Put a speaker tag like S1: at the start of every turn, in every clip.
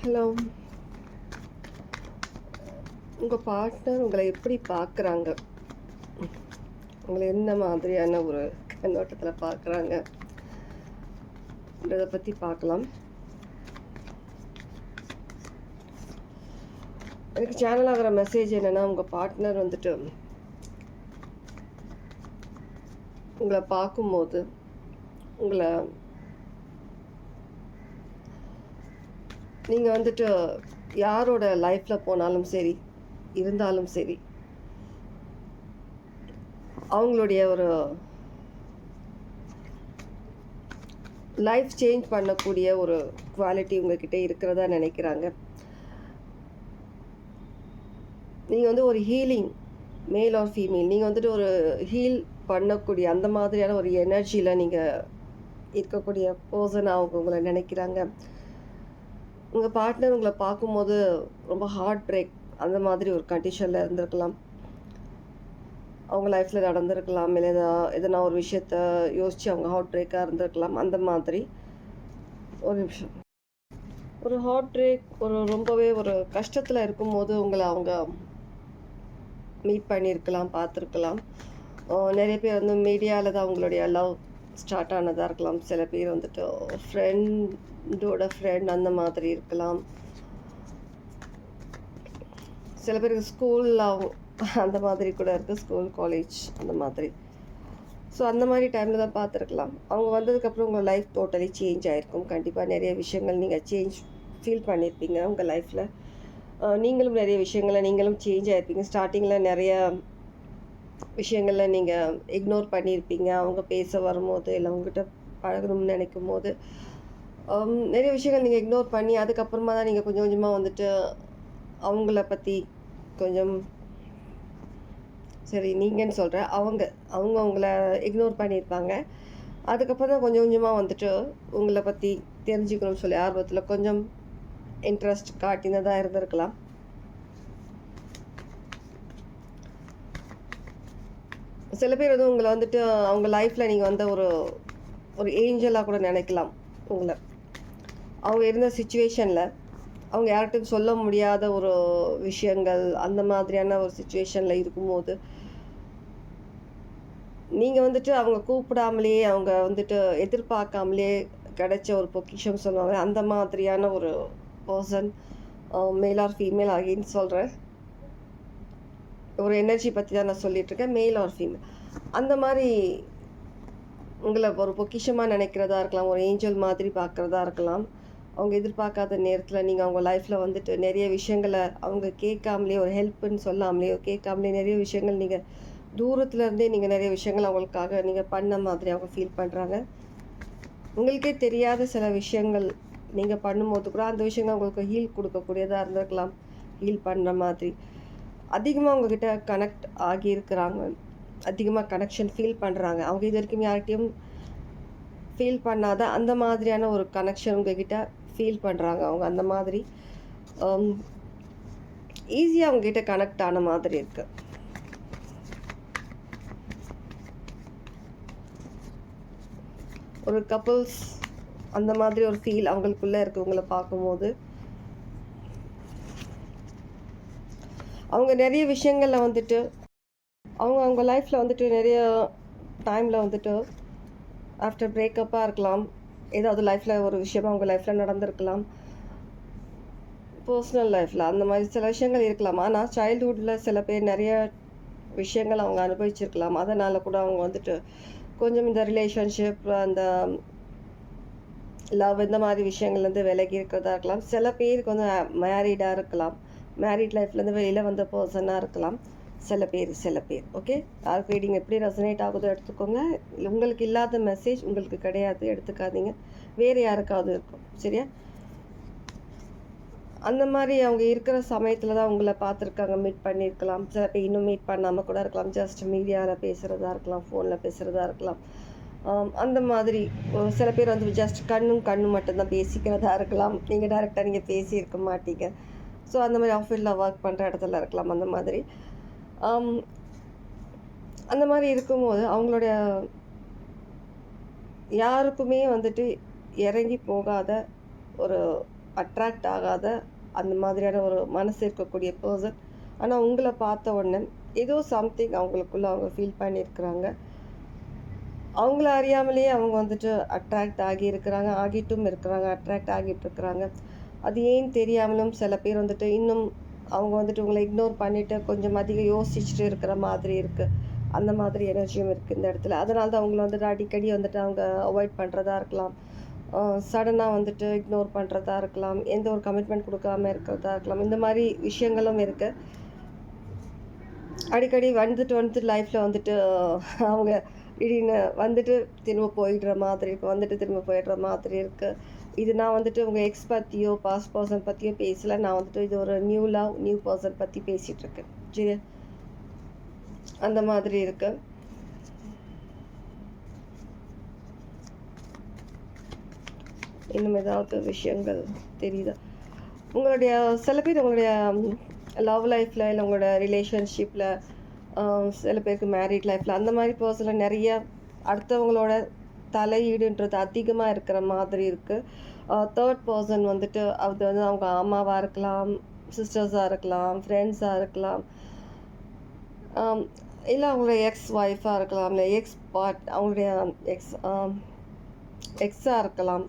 S1: Hello. உங்கள் partner உங்களை எப்படி பார்க்குறாங்க? உங்களை என்ன மாதிரியான ஒரு கண்ணோட்டத்தில் பார்க்குறாங்கன்றதை பற்றி பார்க்கலாம். எனக்கு சேனல் ஆகிற மெசேஜ் என்னென்னா, உங்கள் பார்ட்னர் வந்துட்டு உங்களை பார்க்கும்போது உங்களை நீங்கள் வந்துட்டு யாரோட லைஃப்பில் போனாலும் சரி, இருந்தாலும் சரி, அவங்களுடைய ஒரு லைஃப் சேஞ்ச் பண்ணக்கூடிய ஒரு குவாலிட்டி உங்ககிட்ட இருக்கிறதா நினைக்கிறாங்க. நீங்கள் வந்து ஒரு ஹீலிங், மேல் ஆர் ஃபீமேல், நீங்கள் வந்துட்டு ஒரு ஹீல் பண்ணக்கூடிய அந்த மாதிரியான ஒரு எனர்ஜியில் நீங்கள் இருக்கக்கூடிய பர்சனாக அவங்க உங்களை நினைக்கிறாங்க. உங்கள் பார்ட்னர் உங்களை பார்க்கும்போது ரொம்ப ஹார்ட் பிரேக் அந்த மாதிரி ஒரு கண்டிஷனில் இருந்திருக்கலாம். அவங்க லைஃப்பில் நடந்திருக்கலாம். இல்லை எதனா ஒரு விஷயத்த யோசித்து அவங்க ஹார்ட் பிரேக்காக இருந்திருக்கலாம். அந்த மாதிரி ஒரு நிமிஷம். ஒரு ஹார்ட் பிரேக், ரொம்பவே ஒரு கஷ்டத்தில் இருக்கும்போது உங்களை அவங்க மீட் பண்ணியிருக்கலாம், பார்த்துருக்கலாம். நிறைய பேர் வந்து மீடியாவில் தான் அவங்களுடைய லவ் ஸ்டார்ட் ஆனதாக இருக்கலாம். சில பேர் வந்துட்டு ஃப்ரெண்டோட ஃப்ரெண்ட் அந்த மாதிரி இருக்கலாம். சில பேருக்கு ஸ்கூலில் அந்த மாதிரி கூட இருக்குது, ஸ்கூல் காலேஜ் அந்த மாதிரி. ஸோ அந்த மாதிரி டைமில் தான் பார்த்துருக்கலாம். அவங்க வந்ததுக்கப்புறம் உங்கள் லைஃப் டோட்டலி சேஞ்ச் ஆகிருக்கும். கண்டிப்பாக நிறைய விஷயங்கள் நீங்கள் ஃபீல் பண்ணியிருப்பீங்க உங்கள் லைஃப்பில். நீங்களும் நிறைய விஷயங்களை நீங்களும் சேஞ்ச் ஆகிருப்பீங்க. ஸ்டார்டிங்கில் நிறைய விஷயங்களில் நீங்கள் இக்னோர் பண்ணியிருப்பீங்க. அவங்க பேச வரும்போது இல்லை அவங்ககிட்ட பழகணும்னு நினைக்கும் போது நிறைய விஷயங்கள் நீங்கள் இக்னோர் பண்ணி அதுக்கப்புறமா தான் நீங்கள் கொஞ்சம் கொஞ்சமாக வந்துட்டு அவங்கள பற்றி கொஞ்சம் சரி நீங்கன்னு சொல்கிறேன், அவங்க அவங்கள இக்னோர் பண்ணியிருப்பாங்க. அதுக்கப்புறம் தான் கொஞ்சம் கொஞ்சமாக வந்துட்டு உங்களை பற்றி தெரிஞ்சுக்கணும்னு சொல்லி ஆர்வத்தில் கொஞ்சம் இன்ட்ரெஸ்ட் காட்டினதாக இருந்திருக்கலாம். சில பேர் வந்து உங்களை வந்துட்டு அவங்க லைஃப்பில் நீங்கள் வந்து ஒரு ஏஞ்சலாக கூட நினைக்கலாம். உங்களை அவங்க இருந்த சுச்சுவேஷனில் அவங்க யார்கிட்டையும் சொல்ல முடியாத ஒரு விஷயங்கள் அந்த மாதிரியான ஒரு சுச்சுவேஷனில் இருக்கும்போது நீங்கள் வந்துட்டு அவங்க கூப்பிடாமலே, அவங்க வந்துட்டு எதிர்பார்க்காமலே கிடைச்ச ஒரு பொக்கிஷம் சொல்லுவாங்க. அந்த மாதிரியான ஒரு பர்சன், மேல் ஆர் ஃபீமேல் ஆகின்னு சொல்கிறேன். ஒரு எனர்ஜி பற்றி தான் நான் சொல்லிகிட்ருக்கேன். மேல் ஆர் ஃபீமேல் அந்த மாதிரி உங்களை ஒரு பொக்கிஷமாக நினைக்கிறதா இருக்கலாம். ஒரு ஏஞ்சல் மாதிரி பார்க்குறதா இருக்கலாம். அவங்க எதிர்பார்க்காத நேரத்தில் நீங்கள் அவங்க லைஃப்பில் வந்துட்டு நிறைய விஷயங்களை அவங்க கேட்காமலே, ஒரு ஹெல்ப்புன்னு சொல்லாமலே, கேட்காமலே நிறைய விஷயங்கள் நீங்கள் தூரத்துலேருந்தே நீங்கள் நிறைய விஷயங்கள் அவங்களுக்காக நீங்கள் பண்ண மாதிரி அவங்க ஃபீல் பண்ணுறாங்க. உங்களுக்கே தெரியாத சில விஷயங்கள் நீங்கள் பண்ணும்போது கூட அந்த விஷயங்கள் அவங்களுக்கு ஹீல் கொடுக்கக்கூடியதாக இருந்திருக்கலாம். ஹீல் பண்ணுற மாதிரி அதிகமாக அவங்கக்கிட்ட கனெக்ட் ஆகியிருக்கிறாங்க. அதிகமாக கனெக்ஷன் ஃபீல் பண்ணுறாங்க. அவங்க இது வரைக்கும் யார்கிட்டையும் ஃபீல் பண்ணாத அந்த மாதிரியான ஒரு கனெக்ஷன் உங்ககிட்ட ஃபீல் பண்ணுறாங்க. அவங்க அந்த மாதிரி ஈஸியாக அவங்ககிட்ட கனெக்ட் ஆன மாதிரி இருக்குது. ஒரு கப்புள்ஸ் அந்த மாதிரி ஒரு ஃபீல் அவங்களுக்குள்ளே இருக்கவங்களை பார்க்கும்போது அவங்க நிறைய விஷயங்களில் வந்துட்டு அவங்க லைஃப்பில் வந்துட்டு நிறைய டைமில் வந்துட்டு ஆஃப்டர் பிரேக்கப்பாக இருக்கலாம். ஏதாவது லைஃப்பில் ஒரு விஷயமா அவங்க லைஃப்பில் நடந்திருக்கலாம். பர்சனல் லைஃப்பில் அந்த மாதிரி சில விஷயங்கள் இருக்கலாம். ஆனால் சைல்ட்ஹுட்டில் சில பேர் நிறைய விஷயங்கள் அவங்க அனுபவிச்சிருக்கலாம். அதனால் கூட அவங்க வந்துட்டு கொஞ்சம் இந்த ரிலேஷன்ஷிப், அந்த லவ் இந்த மாதிரி விஷயங்கள்லேருந்து விலகி இருக்கிறதா இருக்கலாம். சில பேருக்கு வந்து மேரீடாக இருக்கலாம். மேரீட் லைஃப்லேருந்து வெளியில் வந்த பர்சனாக இருக்கலாம். சில பேர் ஓகே. யாருக்கு ரீடிங் எப்படி ரெசனேட் ஆகுதோ எடுத்துக்கோங்க. உங்களுக்கு இல்லாத மெசேஜ் உங்களுக்கு கிடையாது, எடுத்துக்காதீங்க. வேறு யாருக்காவது இருக்கும், சரியா? அந்த மாதிரி அவங்க இருக்கிற சமயத்தில் தான் உங்களை பார்த்துருக்காங்க, மீட் பண்ணியிருக்கலாம். சில பேர் இன்னும் மீட் பண்ணாமல் கூட இருக்கலாம். ஜஸ்ட் மீடியாவில் பேசுகிறதா இருக்கலாம், ஃபோனில் பேசுகிறதா இருக்கலாம். அந்த மாதிரி சில பேர் வந்து ஜஸ்ட் கண்ணு மட்டும்தான் பேசிக்கிறதா இருக்கலாம். நீங்கள் டைரெக்டாக நீங்கள் பேசியிருக்க மாட்டீங்க. ஸோ அந்த மாதிரி ஆஃபீஸில் ஒர்க் பண்ணுற இடத்துல இருக்கலாம். அந்த மாதிரி இருக்கும்போது அவங்களுடைய யாருக்குமே வந்துட்டு இறங்கி போகாத ஒரு அட்ராக்ட் ஆகாத அந்த மாதிரியான ஒரு மனசு இருக்கக்கூடிய பர்சன். ஆனால் உங்களை பார்த்த உடனே ஏதோ சம்திங் அவங்களுக்குள்ள அவங்க ஃபீல் பண்ணியிருக்கிறாங்க. அவங்கள அறியாமலேயே அவங்க வந்துட்டு அட்ராக்ட் ஆகியிருக்கிறாங்க, ஆகிட்டும் இருக்கிறாங்க, அட்ராக்ட் ஆகிட்டு இருக்கிறாங்க. அது ஏன் தெரியாமலும் சில பேர் வந்துட்டு இன்னும் அவங்க வந்துட்டு உங்களை இக்னோர் பண்ணிவிட்டு கொஞ்சம் அதிகம் யோசிச்சுட்டு இருக்கிற மாதிரி இருக்குது. அந்த மாதிரி எனர்ஜியும் இருக்குது இந்த இடத்துல. அதனால தான் அவங்கள வந்துட்டு அடிக்கடி வந்துட்டு அவங்க அவாய்ட் பண்ணுறதா இருக்கலாம், சடனாக வந்துட்டு இக்னோர் பண்ணுறதா இருக்கலாம், எந்த ஒரு கமிட்மெண்ட் கொடுக்காம இருக்கிறதா இருக்கலாம். இந்த மாதிரி விஷயங்களும் இருக்குது. அடிக்கடி வந்துட்டு லைஃப்பில் வந்துட்டு அவங்க திடீர்னு வந்துட்டு திரும்ப போயிடுற மாதிரி இருக்குது, வந்துட்டு திரும்ப போயிடுற மாதிரி இருக்குது. இது நான் வந்துட்டு உங்கள் எக்ஸ் பற்றியோ பாஸ்ட் பர்சன் பற்றியோ பேசலை. நான் வந்துட்டு இது ஒரு நியூ லவ், நியூ பர்சன் பற்றி பேசிகிட்ருக்கேன். சரி, அந்த மாதிரி இருக்கு. இன்னும் ஏதாவது விஷயங்கள் தெரியுதா உங்களுடைய? சில பேர் உங்களுடைய லவ் லைஃப்பில் இல்லை உங்களோட ரிலேஷன்ஷிப்பில், சில பேருக்கு மேரிட் லைஃப்பில் அந்த மாதிரி பர்சனில் நிறைய அடுத்தவங்களோட தலையீடுன்றது அதிகமாக இருக்கிற மாதிரி இருக்குது. தேர்ட் பர்சன் வந்துட்டு அது வந்து அவங்க அம்மாவாக இருக்கலாம், சிஸ்டர்ஸாக இருக்கலாம், ஃப்ரெண்ட்ஸாக இருக்கலாம், இல்லை அவங்களோட எக்ஸ் ஒய்ஃபாக இருக்கலாம், இல்லை அவங்களுடைய எக்ஸாக இருக்கலாம்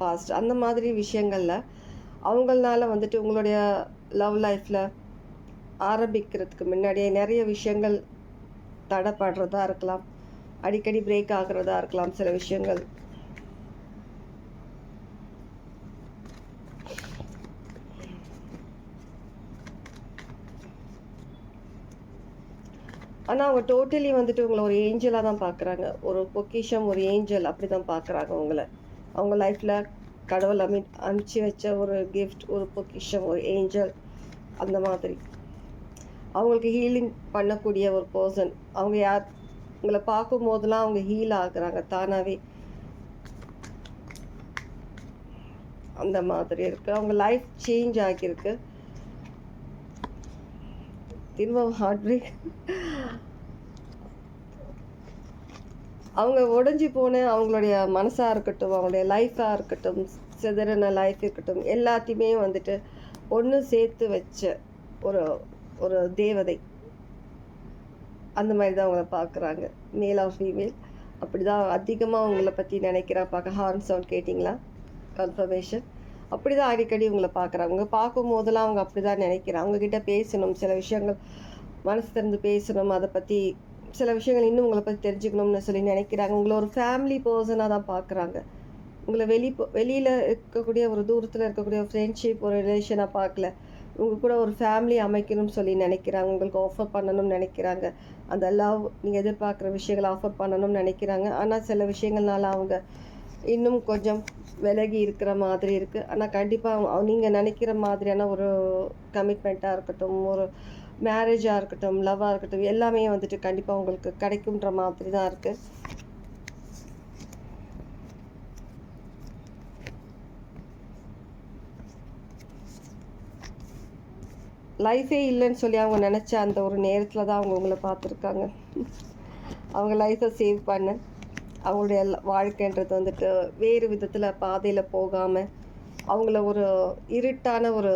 S1: பாஸ்ட். அந்த மாதிரி விஷயங்களில் அவங்களால வந்துட்டு உங்களுடைய லவ் லைஃப்பில் ஆரம்பிக்கிறதுக்கு முன்னாடியே நிறைய விஷயங்கள் தடைப்படுறதா இருக்கலாம், அடிக்கடி பிரேக் ஆகிறதா இருக்கலாம் சில விஷயங்கள். ஆனால் அவங்க டோட்டலி வந்துட்டு உங்களை ஒரு ஏஞ்சலாக தான் பார்க்குறாங்க. ஒரு பொக்கிஷம், ஒரு ஏஞ்சல் அப்படி தான் பார்க்குறாங்க உங்களை. அவங்க லைஃப்பில் கடவுள் அனுப்பிச்சி வச்ச ஒரு கிஃப்ட், ஒரு பொக்கிஷம், ஒரு ஏஞ்சல் அந்த மாதிரி. அவங்களுக்கு ஹீலிங் பண்ணக்கூடிய ஒரு பர்சன். அவங்க யார் உங்களை பார்க்கும் போதெல்லாம் அவங்க ஹீல் ஆகுறாங்க தானாகவே. அந்த மாதிரி இருக்குது. அவங்க லைஃப் சேஞ்ச் ஆகியிருக்கு. திரும்ப ஹார்ட் பிரேக். அவங்க உடஞ்சி போன அவங்களுடைய மனசாக இருக்கட்டும், அவங்களுடைய லைஃபாக இருக்கட்டும், சிதறின லைஃப் இருக்கட்டும், எல்லாத்தையுமே வந்துட்டு ஒன்று சேர்த்து வச்ச ஒரு ஒரு தேவதை. அந்த மாதிரி தான் அவங்கள பார்க்குறாங்க, மேல் ஆர் ஃபீமேல். அப்படி தான் அதிகமாக அவங்கள பற்றி நினைக்கிறா. பார்க்க ஹார்ன் சவுண்ட் கேட்டிங்களா? கன்ஃபர்மேஷன். அப்படி தான் அடிக்கடி உங்களை பார்க்குறாங்க. அவங்க பார்க்கும் போதெல்லாம் அவங்க அப்படி தான் நினைக்கிறாங்க. அவங்கக்கிட்ட பேசணும், சில விஷயங்கள் மனசு திறந்து பேசணும், அதை பற்றி சில விஷயங்கள் இன்னும் உங்களை பற்றி தெரிஞ்சுக்கணும்னு சொல்லி நினைக்கிறாங்க. உங்களை ஒரு ஃபேமிலி பர்சனாக தான் பார்க்குறாங்க. உங்களை வெளியில் இருக்கக்கூடிய ஒரு தூரத்தில் இருக்கக்கூடிய ஒரு ஃப்ரெண்ட்ஷிப், ஒரு ரிலேஷனாக பார்க்கல. உங்கள் கூட ஒரு ஃபேமிலி அமைக்கணும்னு சொல்லி நினைக்கிறாங்க. உங்களுக்கு ஆஃபர் பண்ணணும்னு நினைக்கிறாங்க. அந்த லவ் நீங்கள் எதிர்பார்க்குற விஷயங்களை ஆஃபர் பண்ணணும்னு நினைக்கிறாங்க. ஆனால் சில விஷயங்கள்னால அவங்க இன்னும் கொஞ்சம் விலகி இருக்கிற மாதிரி இருக்குது. ஆனால் கண்டிப்பாக நீங்கள் நினைக்கிற மாதிரியான ஒரு கமிட்மெண்ட்டாக இருக்கட்டும், ஒரு மேரேஜாக இருக்கட்டும், லவ்வாக இருக்கட்டும், எல்லாமே வந்துட்டு கண்டிப்பாக உங்களுக்கு கிடைக்குன்ற மாதிரி தான் இருக்குது. லைஃபே இல்லைன்னு சொல்லி அவங்க நினச்ச அந்த ஒரு நேரத்தில் தான் அவங்க உங்களை பார்த்துருக்காங்க. அவங்க லைஃப்பை சேவ் பண்ண, அவங்களுடைய வாழ்க்கைன்றது வந்துட்டு வேறு விதத்தில் பாதையில் போகாமல் அவங்கள ஒரு இருட்டான ஒரு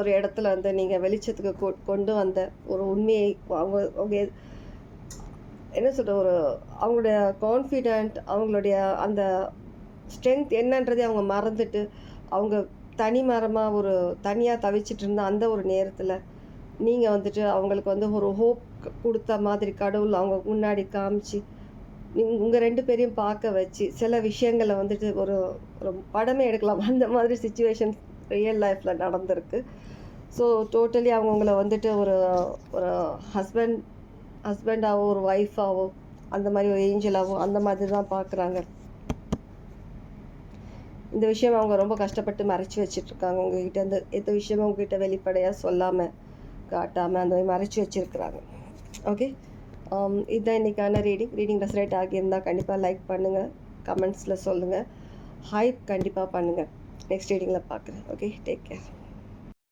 S1: ஒரு இடத்துல வந்து நீங்கள் வெளிச்சத்துக்கு கொண்டு வந்த ஒரு உண்மையை அவங்க என்ன சொல்கிற ஒரு அவங்களுடைய கான்ஃபிடென்ட், அவங்களுடைய அந்த ஸ்ட்ரென்த் என்னன்றதே அவங்க மறந்துட்டு அவங்க தனி மரமாக ஒரு தனியாக தவிச்சிட்டு இருந்த அந்த ஒரு நேரத்தில் நீங்கள் வந்துட்டு அவங்களுக்கு வந்து ஒரு ஹோப் கொடுத்த மாதிரி கடவுள் அவங்க முன்னாடி காமிச்சு உங்கள் 2 பேரையும் பார்க்க வச்சு சில விஷயங்களை வந்துட்டு ஒரு ஒரு படமே எடுக்கலாம். அந்த மாதிரி சுச்சுவேஷன் ரியல் லைஃப்பில் நடந்திருக்கு. ஸோ டோட்டலி அவங்க உங்களை வந்துட்டு ஒரு ஒரு ஹஸ்பண்டாவோ ஒரு ஒய்ஃபாவோ அந்த மாதிரி ஒரு ஏஞ்சலாவோ அந்த மாதிரி தான் பார்க்குறாங்க. இந்த விஷயம் அவங்க ரொம்ப கஷ்டப்பட்டு மறைச்சி வச்சிட்ருக்காங்க. உங்ககிட்ட அந்த எந்த விஷயமும் உங்ககிட்ட வெளிப்படையாக சொல்லாமல் காட்டாமல் அந்த மாதிரி மறைச்சி வச்சுருக்குறாங்க. ஓகே, இதுதான் இன்றைக்கான ரீடிங் ரெசனேட் ஆகியிருந்தால் கண்டிப்பாக லைக் பண்ணுங்கள், கமெண்ட்ஸில் சொல்லுங்கள், ஹைப் கண்டிப்பாக பண்ணுங்கள். நெக்ஸ்ட் ரீடிங்கில் பார்க்குறேன். Okay, take care.